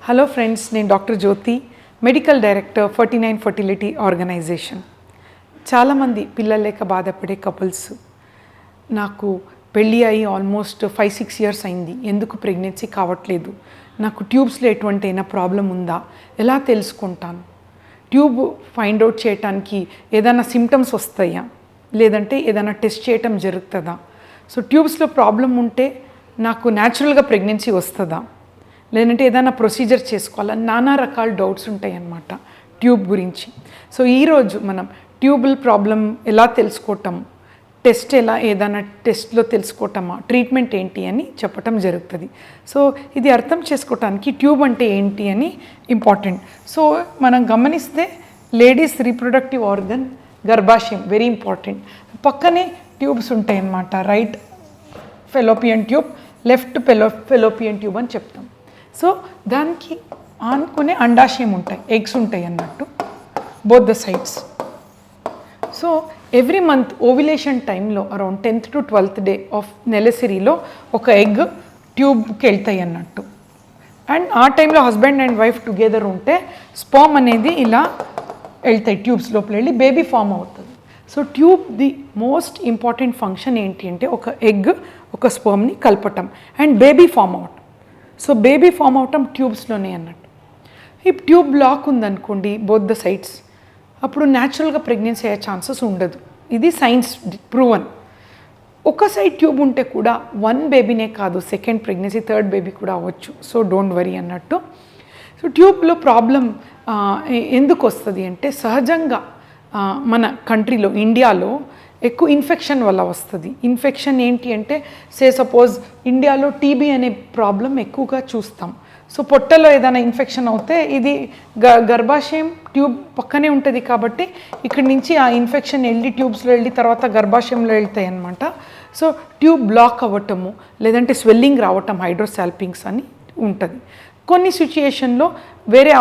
Hello friends, నేను doctor జ్యోతి, medical director 49 fertility organisation. చాలామంది పిల్లలు లేక బాధపడే కపుల్స్ నాకు పెళ్ళి అయ్యి ఆల్మోస్ట్ 5-6 ఇయర్స్ అయింది, ఎందుకు ప్రెగ్నెన్సీ కావట్లేదు, నాకు ట్యూబ్స్లో ఎటువంటి అయినా ప్రాబ్లం ఉందా, ఎలా తెలుసుకుంటాను, ట్యూబ్ ఫైండ్ అవుట్ చేయడానికి ఏదైనా సిమ్టమ్స్ వస్తాయా, లేదంటే ఏదైనా టెస్ట్ చేయటం జరుగుతుందా, సో ట్యూబ్స్లో ప్రాబ్లం ఉంటే నాకు న్యాచురల్గా ప్రెగ్నెన్సీ వస్తుందా, లేదంటే ఏదైనా ప్రొసీజర్ చేసుకోవాలా, నానా రకాల డౌట్స్ ఉంటాయి అన్నమాట ట్యూబ్ గురించి. సో ఈరోజు మనం ట్యూబల్ ప్రాబ్లం ఎలా తెలుసుకోవటం, టెస్ట్ ఎలా, ఏదైనా టెస్ట్లో తెలుసుకోవటమా, ట్రీట్మెంట్ ఏంటి అని చెప్పటం జరుగుతుంది. సో ఇది అర్థం చేసుకోవటానికి ట్యూబ్ అంటే ఏంటి అని ఇంపార్టెంట్. సో మనం గమనిస్తే లేడీస్ రీప్రొడక్టివ్ ఆర్గన్ గర్భాశయం వెరీ ఇంపార్టెంట్. పక్కనే ట్యూబ్స్ ఉంటాయి అన్నమాట, right fallopian tube, left fallopian tube అని చెప్తాం. సో దానికి ఆనుకునే అండాశయం ఉంటాయి, ఎగ్స్ ఉంటాయి అన్నట్టు both the sides. So every month ovulation టైంలో around 10th to 12th day of నెలసరిలో ఒక ఎగ్ ట్యూబ్కి వెళ్తాయి అన్నట్టు. అండ్ ఆ టైంలో హస్బెండ్ అండ్ వైఫ్ టుగెదర్ ఉంటే స్పర్మ్ అనేది ఇలా వెళ్తాయి, ట్యూబ్స్ లోపల వెళ్ళి బేబీ ఫామ్ అవుతుంది. So tube the most important function ఏంటి అంటే ఒక ఎగ్ ఒక స్పర్మ్ని కలపటం అండ్ బేబీ ఫామ్ అవటం. సో బేబీ ఫామ్ అవటం ట్యూబ్స్లోనే అన్నట్టు. ఈ ట్యూబ్ బ్లాక్ ఉందనుకోండి బోత్ ద సైడ్స్, అప్పుడు న్యాచురల్గా ప్రెగ్నెన్సీ అయ్యే ఛాన్సెస్ ఉండదు. ఇది సైన్స్ ప్రూవన్. ఒక సైడ్ ట్యూబ్ ఉంటే కూడా 1 బేబీనే కాదు, సెకండ్ ప్రెగ్నెన్సీ, థర్డ్ బేబీ కూడా అవ్వచ్చు. సో డోంట్ వరీ అన్నట్టు. సో ట్యూబ్లో ప్రాబ్లం ఎందుకు వస్తుంది అంటే సహజంగా మన కంట్రీలో ఇండియాలో ఎక్కువ ఇన్ఫెక్షన్ వల్ల వస్తుంది. ఇన్ఫెక్షన్ ఏంటి అంటే సపోజ్ ఇండియాలో టీబీ అనే ప్రాబ్లం ఎక్కువగా చూస్తాం. సో పొట్టలో ఏదైనా ఇన్ఫెక్షన్ అవుతే ఇది గర్భాశయం ట్యూబ్ పక్కనే ఉంటుంది కాబట్టి ఇక్కడి నుంచి ఆ ఇన్ఫెక్షన్ వెళ్ళి ట్యూబ్స్లో వెళ్ళి తర్వాత గర్భాశయంలో వెళ్తాయి అన్నమాట. సో ట్యూబ్ బ్లాక్ అవ్వటము లేదంటే స్వెల్లింగ్ రావటం హైడ్రోసాల్పింగ్స్ అని ఉంటుంది. కొన్ని సిచ్యుయేషన్లో వేరే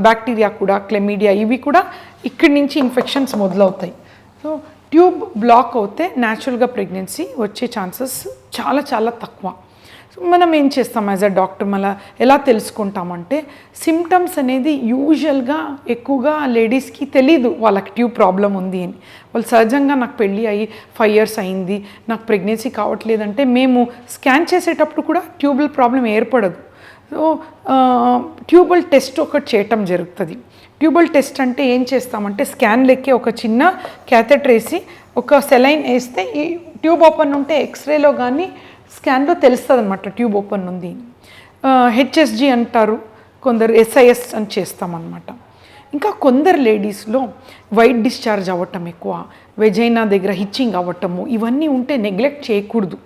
బ్యాక్టీరియా కూడా, క్లెమీడియా, ఇవి కూడా ఇక్కడి నుంచి ఇన్ఫెక్షన్స్ మొదలవుతాయి. సో ట్యూబ్ బ్లాక్ అవుతే న్యాచురల్గా ప్రెగ్నెన్సీ వచ్చే ఛాన్సెస్ చాలా చాలా తక్కువ. సో మనం ఏం చేస్తాం యాజ్ అ డాక్టర్, మళ్ళీ ఎలా తెలుసుకుంటామంటే సిమ్టమ్స్ అనేది యూజువల్గా ఎక్కువగా లేడీస్కి తెలీదు వాళ్ళకి ట్యూబ్ ప్రాబ్లం ఉంది అని. వాళ్ళు సహజంగా నాకు పెళ్ళి అయ్యి 5 ఇయర్స్ అయింది, నాకు ప్రెగ్నెన్సీ కావట్లేదంటే మేము స్కాన్ చేసేటప్పుడు కూడా ట్యూబల్ ప్రాబ్లం ఏర్పడదు. సో ట్యూబల్ టెస్ట్ ఒకటి చేయటం జరుగుతుంది. ట్యూబల్ టెస్ట్ అంటే ఏం చేస్తామంటే స్కాన్ లెక్కే ఒక చిన్న క్యాథెటర్ వేసి ఒక సెలైన్ వేస్తే ఈ ట్యూబ్ ఓపెన్ ఉంటే ఎక్స్రేలో కానీ స్కాన్లో తెలుస్తుంది అనమాట ట్యూబ్ ఓపెన్ ఉంది. హెచ్ఎస్జి అంటారు, కొందరు SIS అని చేస్తామన్నమాట. ఇంకా కొందరు లేడీస్లో వైట్ డిశ్చార్జ్ అవ్వటం ఎక్కువ, వెజైనా దగ్గర హిచ్చింగ్ అవ్వటము, ఇవన్నీ ఉంటే నెగ్లెక్ట్ చేయకూడదు.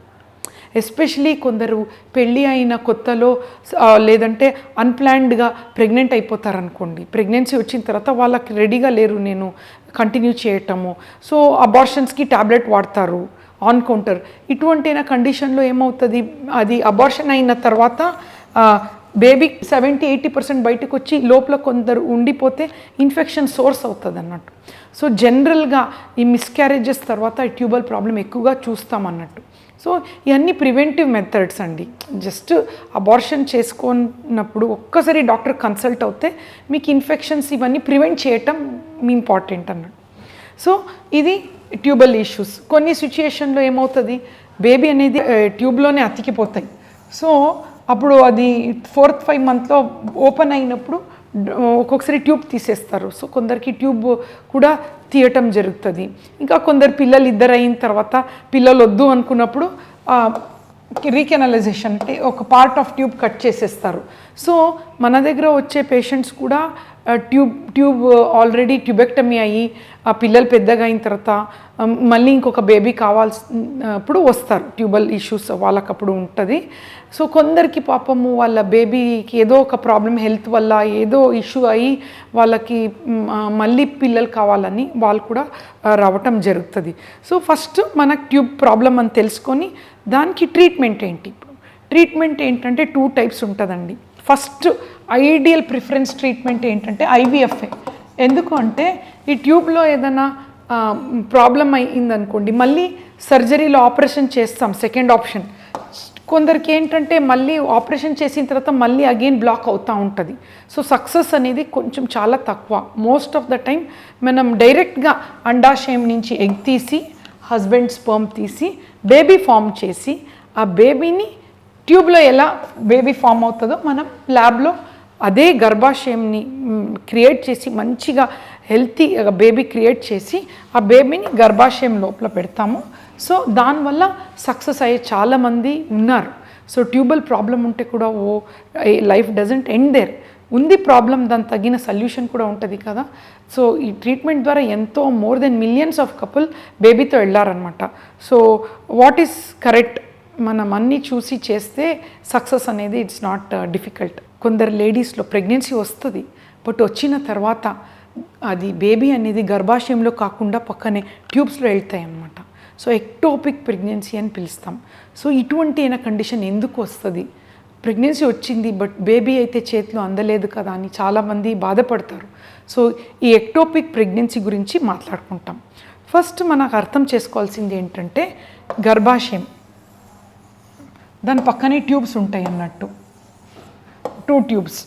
ఎస్పెషలీ కొందరు పెళ్ళి అయిన కొత్తలో లేదంటే అన్ప్లాన్డ్గా ప్రెగ్నెంట్ అయిపోతారనుకోండి, ప్రెగ్నెన్సీ వచ్చిన తర్వాత వాళ్ళకి రెడీగా లేరు నేను కంటిన్యూ చేయటము, సో అబార్షన్స్కి ట్యాబ్లెట్ వాడతారు ఆన్ కౌంటర్. ఇటువంటి కండిషన్లో ఏమవుతుంది, అది అబార్షన్ అయిన తర్వాత బేబీ 70-80% బయటకు వచ్చి లోపల కొందరు ఉండిపోతే ఇన్ఫెక్షన్ సోర్స్ అవుతుంది అన్నట్టు. సో జనరల్గా ఈ మిస్క్యారేజెస్ తర్వాత ట్యూబల్ ప్రాబ్లం ఎక్కువగా చూస్తామన్నట్టు. సో ఇవన్నీ ప్రివెంటివ్ మెథడ్స్ అండి. జస్ట్ అబార్షన్ చేసుకున్నప్పుడు ఒక్కసారి డాక్టర్ కన్సల్ట్ అవుతే మీకు ఇన్ఫెక్షన్స్ ఇవన్నీ ప్రివెంట్ చేయటం ఇంపార్టెంట్ అన్నట్టు. సో ఇది ట్యూబల్ ఇష్యూస్. కొన్ని సిచ్యుయేషన్లో ఏమవుతుంది, బేబీ అనేది ట్యూబ్లోనే అతికిపోతాయి. సో అప్పుడు అది 4th-5th మంత్లో ఓపెన్ అయినప్పుడు ఒక్కొక్కసారి ట్యూబ్ తీసేస్తారు. సో కొందరికి ట్యూబ్ కూడా తీయటం జరుగుతుంది. ఇంకా కొందరు పిల్లలు ఇద్దరు అయిన తర్వాత పిల్లలు వద్దు అనుకున్నప్పుడు రీకెనలైజేషన్ అంటే ఒక పార్ట్ ఆఫ్ ట్యూబ్ కట్ చేసేస్తారు. సో మన దగ్గర వచ్చే పేషెంట్స్ కూడా ట్యూబ్ ఆల్రెడీ ట్యూబెక్టమీ అయ్యి ఆ పిల్లలు పెద్దగా అయిన తర్వాత మళ్ళీ ఇంకొక బేబీ కావాల్సినప్పుడు వస్తారు. ట్యూబల్ ఇష్యూస్ వాళ్ళకప్పుడు ఉంటుంది. సో కొందరికి పాపము వాళ్ళ బేబీకి ఏదో ఒక ప్రాబ్లం హెల్త్ వల్ల ఏదో ఇష్యూ అయ్యి వాళ్ళకి మళ్ళీ పిల్లలు కావాలని వాళ్ళు కూడా రావటం జరుగుతుంది. సో ఫస్ట్ మనకు ట్యూబ్ ప్రాబ్లం అని తెలుసుకొని దానికి ట్రీట్మెంట్ ఏంటి. ట్రీట్మెంట్ ఏంటంటే 2 types ఉంటుందండి. ఫస్ట్ ఐడియల్ ప్రిఫరెన్స్ ట్రీట్మెంట్ ఏంటంటే IVFఏ. ఎందుకు అంటే ఈ ట్యూబ్లో ఏదైనా ప్రాబ్లం అయిందనుకోండి, మళ్ళీ సర్జరీలో ఆపరేషన్ చేస్తాం, సెకండ్ ఆప్షన్. కొందరికి ఏంటంటే మళ్ళీ ఆపరేషన్ చేసిన తర్వాత మళ్ళీ అగైన్ బ్లాక్ అవుతూ ఉంటుంది. సో సక్సెస్ అనేది కొంచెం చాలా తక్కువ. మోస్ట్ ఆఫ్ ద టైం మనం డైరెక్ట్గా అండాశయం నుంచి ఎగ్ తీసి హస్బెండ్ స్పర్మ్ తీసి బేబీ ఫామ్ చేసి ఆ బేబీని ట్యూబ్లో ఎలా బేబీ ఫామ్ అవుతుందో మనం ల్యాబ్లో అదే గర్భాశయంని క్రియేట్ చేసి మంచిగా హెల్తీ బేబీ క్రియేట్ చేసి ఆ బేబీని గర్భాశయం లోపల పెడతాము. సో దానివల్ల సక్సెస్ అయ్యే చాలామంది ఉన్నారు. సో ట్యూబల్ ప్రాబ్లం ఉంటే కూడా లైఫ్ డజంట్ ఎండ్ దేర్, ఉంది ప్రాబ్లం, దాని తగిన సొల్యూషన్ కూడా ఉంటుంది కదా. సో ఈ ట్రీట్మెంట్ ద్వారా ఎంతో more than millions of couple బేబీతో వెళ్ళారనమాట. సో వాట్ ఈస్ కరెక్ట్, మనం అన్నీ చూసి చేస్తే సక్సెస్ అనేది ఇట్స్ నాట్ డిఫికల్ట్. కొందరు లేడీస్లో ప్రెగ్నెన్సీ వస్తుంది, బట్ వచ్చిన తర్వాత అది బేబీ అనేది గర్భాశయంలో కాకుండా పక్కనే ట్యూబ్స్లో వెళ్తాయి అన్నమాట. సో ఎక్టోపిక్ ప్రెగ్నెన్సీ అని పిలుస్తాం. సో ఇటువంటి అయిన కండిషన్ ఎందుకు వస్తుంది, ప్రెగ్నెన్సీ వచ్చింది బట్ బేబీ అయితే చేతిలో అందలేదు కదా అని చాలామంది బాధపడతారు. సో ఈ ఎక్టోపిక్ ప్రెగ్నెన్సీ గురించి మాట్లాడుకుంటాం. ఫస్ట్ మనకు అర్థం చేసుకోవాల్సింది ఏంటంటే గర్భాశయం, దాని పక్కనే ట్యూబ్స్ ఉంటాయి అన్నట్టు, 2 ట్యూబ్స్.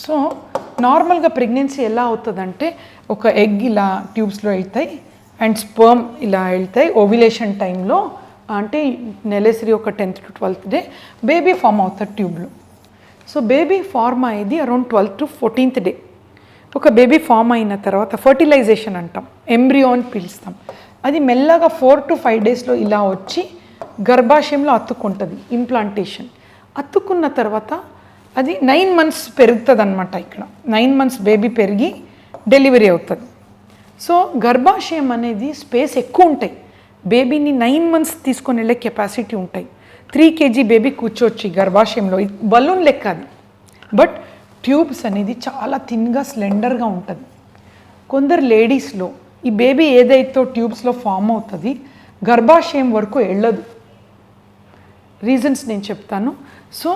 సో నార్మల్గా ప్రెగ్నెన్సీ ఎలా అవుతుందంటే ఒక ఎగ్ ఇలా ట్యూబ్స్లో వెళ్తాయి అండ్ స్పర్మ్ ఇలా వెళ్తాయి. ఓవ్యులేషన్ టైంలో అంటే నెలసరి ఒక 10th to 12th day baby form అవుతుంది ట్యూబ్లో. సో బేబీ ఫార్మ్ అయ్యేది around 12th to 14th day. ఒక బేబీ ఫామ్ అయిన తర్వాత ఫర్టిలైజేషన్ అంటాం, ఎంబ్రియో అని పిలుస్తాం. అది మెల్లగా 4 to 5 డేస్లో ఇలా వచ్చి గర్భాశయంలో అతుక్కుంటుంది, ఇంప్లాంటేషన్. అతుక్కున్న తర్వాత అది 9 months పెరుగుతుంది అనమాట. ఇక్కడ 9 months బేబీ పెరిగి డెలివరీ అవుతుంది. సో గర్భాశయం అనేది స్పేస్ ఎక్కువ ఉంటాయి, బేబీని 9 months తీసుకొని వెళ్ళే కెపాసిటీ ఉంటాయి. 3 kg బేబీ కూర్చోవచ్చు గర్భాశయంలో, బలూన్ లెక్క అది. బట్ ట్యూబ్స్ అనేది చాలా థిన్గా స్లెండర్గా ఉంటుంది. కొందరు లేడీస్లో ఈ బేబీ ఏదైతే ట్యూబ్స్లో ఫామ్ అవుతుంది గర్భాశయం వరకు వెళ్ళదు. రీజన్స్ నేను చెప్తాను. సో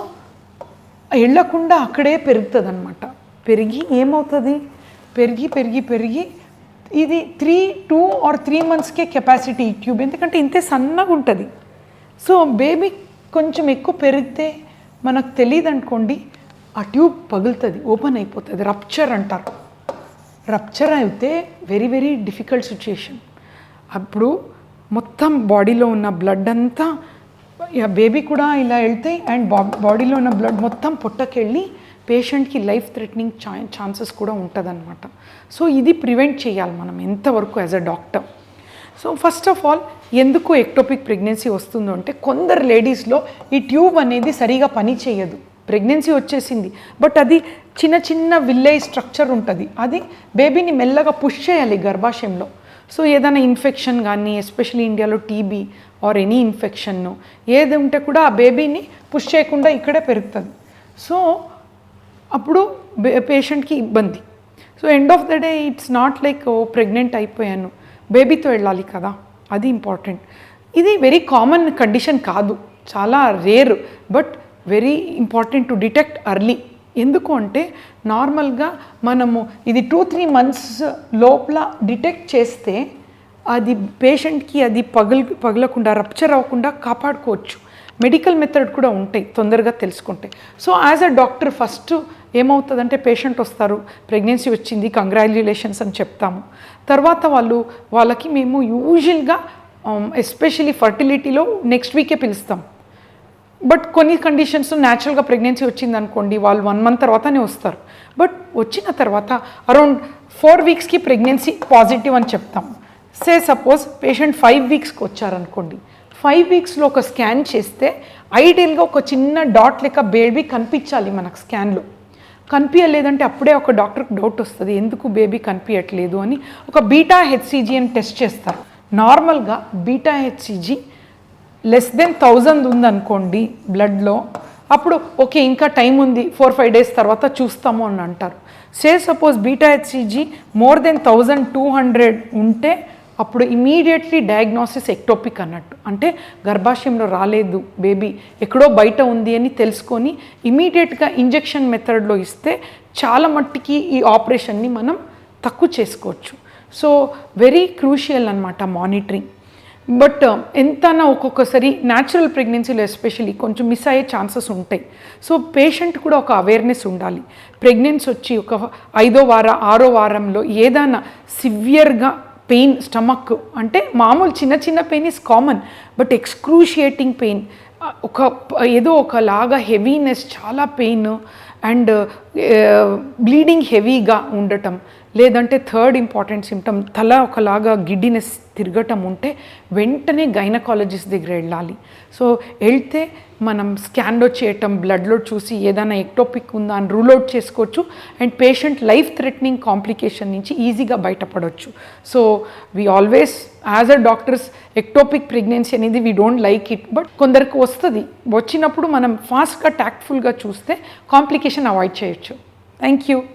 వెళ్ళకుండా అక్కడే పెరుగుతుంది అనమాట. పెరిగి ఏమవుతుంది, పెరిగి పెరిగి పెరిగి ఇది 2 or 3 monthsకే కెపాసిటీ ఈ ట్యూబ్, ఎందుకంటే ఇంతే సన్నగా ఉంటుంది. సో బేబీ కొంచెం ఎక్కువ పెరిగితే మనకు తెలియదు అనుకోండి, ఆ ట్యూబ్ పగులుతుంది, ఓపెన్ అయిపోతుంది, రప్చర్ అంటారు. రప్చర్ అయితే వెరీ వెరీ డిఫికల్ట్ సిచ్యుయేషన్. అప్పుడు మొత్తం బాడీలో ఉన్న బ్లడ్ అంతా బేబీ కూడా ఇలా వెళ్తాయి అండ్ బాడీలో ఉన్న బ్లడ్ మొత్తం పొట్టకెళ్ళి పేషెంట్కి లైఫ్ థ్రెటనింగ్ ఛాన్సెస్ కూడా ఉంటుందన్నమాట. సో ఇది ప్రివెంట్ చేయాలి మనం ఎంతవరకు as a doctor. So first of all ఎందుకు ఎక్టోపిక్ ప్రెగ్నెన్సీ వస్తుందో అంటే కొందరు లేడీస్లో ఈ ట్యూబ్ అనేది సరిగా పని చేయదు. ప్రెగ్నెన్సీ వచ్చేసింది బట్ అది చిన్న చిన్న విల్లేజ్ స్ట్రక్చర్ ఉంటుంది, అది బేబీని మెల్లగా పుష్ చేయాలి గర్భాశయంలో. సో ఏదైనా ఇన్ఫెక్షన్ కానీ ఎస్పెషల్లీ ఇండియాలో టీబీ ఆర్ ఎనీ ఇన్ఫెక్షన్ ఏది ఉంటే కూడా ఆ బేబీని పుష్ చేయకుండా ఇక్కడే పెరుగుతుంది. సో అప్పుడు పేషెంట్కి ఇబ్బంది. So end of the day it's not like pregnant అయిపోయాను, బేబీతో వెళ్ళాలి కదా, అది ఇంపార్టెంట్. ఇది వెరీ కామన్ కండిషన్ కాదు, చాలా rare, but very important to detect early. ఎందుకు అంటే నార్మల్గా మనము ఇది 2-3 months లోపల డిటెక్ట్ చేస్తే అది పేషెంట్కి అది పగలకుండా రప్చర్ అవ్వకుండా కాపాడుకోవచ్చు. మెడికల్ మెథడ్ కూడా ఉంటాయి తొందరగా తెలుసుకుంటే. So as a doctor first ఏమవుతుందంటే పేషెంట్ వస్తారు, ప్రెగ్నెన్సీ వచ్చింది, కంగ్రాచ్యులేషన్స్ అని చెప్తాము. తర్వాత వాళ్ళకి మేము యూజువల్గా ఎస్పెషలీ ఫర్టిలిటీలో నెక్స్ట్ వీకే పిలుస్తాం. బట్ కొన్ని కండిషన్స్ న్యాచురల్గా ప్రెగ్నెన్సీ వచ్చింది అనుకోండి, వాళ్ళు 1 month తర్వాతనే వస్తారు. బట్ వచ్చిన తర్వాత అరౌండ్ 4 weeksకి ప్రెగ్నెన్సీ పాజిటివ్ అని చెప్తాం. సే సపోజ్ పేషెంట్ 5 weeksకి వచ్చారనుకోండి, 5 weeksలో ఒక స్కాన్ చేస్తే ఐడియల్గా ఒక చిన్న డాట్ లెక్క బేబీ కనిపించాలి మనకు స్కాన్లో. కనిపించలేదంటే అప్పుడే ఒక డాక్టర్కి డౌట్ వస్తుంది ఎందుకు బేబీ కనిపించట్లేదు అని. ఒక బీటా హెచ్సిజీ అని టెస్ట్ చేస్తారు. నార్మల్గా బీటా హెచ్సిజీ <1000 ఉందనుకోండి బ్లడ్లో, అప్పుడు ఓకే ఇంకా టైం ఉంది 4-5 days తర్వాత చూస్తాము అని అంటారు. సే సపోజ్ బీటా హెచ్సిజీ <1200 ఉంటే అప్పుడు ఇమీడియట్లీ డయాగ్నోసిస్ ఎక్టోపిక్ అన్నట్టు. అంటే గర్భాశయంలో రాలేదు బేబీ, ఎక్కడో బయట ఉంది అని తెలుసుకొని ఇమీడియట్గా ఇంజెక్షన్ మెథడ్లో ఇస్తే చాలా మట్టికి ఈ ఆపరేషన్ని మనం తక్కువ చేసుకోవచ్చు. సో వెరీ క్రూషియల్ అన్నమాట మానిటరింగ్. బట్ ఎంతనా ఒక్కొక్కసారి న్యాచురల్ ప్రెగ్నెన్సీలో ఎస్పెషలీ కొంచెం మిస్ అయ్యే ఛాన్సెస్ ఉంటాయి. సో పేషెంట్ కూడా ఒక అవేర్నెస్ ఉండాలి. ప్రెగ్నెన్సీ వచ్చి ఒక 5వ వారం 6వ వారంలో ఏదైనా సివియర్గా పెయిన్, స్టమక్ అంటే మామూలు చిన్న చిన్న pain is common, but excruciating pain, ఏదో ఒకలాగా హెవీనెస్, చాలా పెయిన్ అండ్ బ్లీడింగ్ హెవీగా ఉండటం, లేదంటే థర్డ్ ఇంపార్టెంట్ సిమ్టమ్ తల ఒకలాగా గిడ్డినెస్ తిరగటం ఉంటే వెంటనే గైనకాలజిస్ట్ దగ్గర వెళ్ళాలి. సో వెళ్తే మనం స్కాన్లో చేయటం, బ్లడ్లో చూసి ఏదైనా ఎక్టోపిక్ ఉందా అని రూల్ అవుట్ చేసుకోవచ్చు and patient life threatening complication నుంచి ఈజీగా బయటపడవచ్చు. So we always as a doctors ectopic pregnancy అనేది we don't like it, but కొందరికి వస్తుంది. వచ్చినప్పుడు మనం ఫాస్ట్గా ట్యాక్ట్ఫుల్గా చూస్తే కాంప్లికేషన్ అవాయిడ్ చేయొచ్చు. Thank you.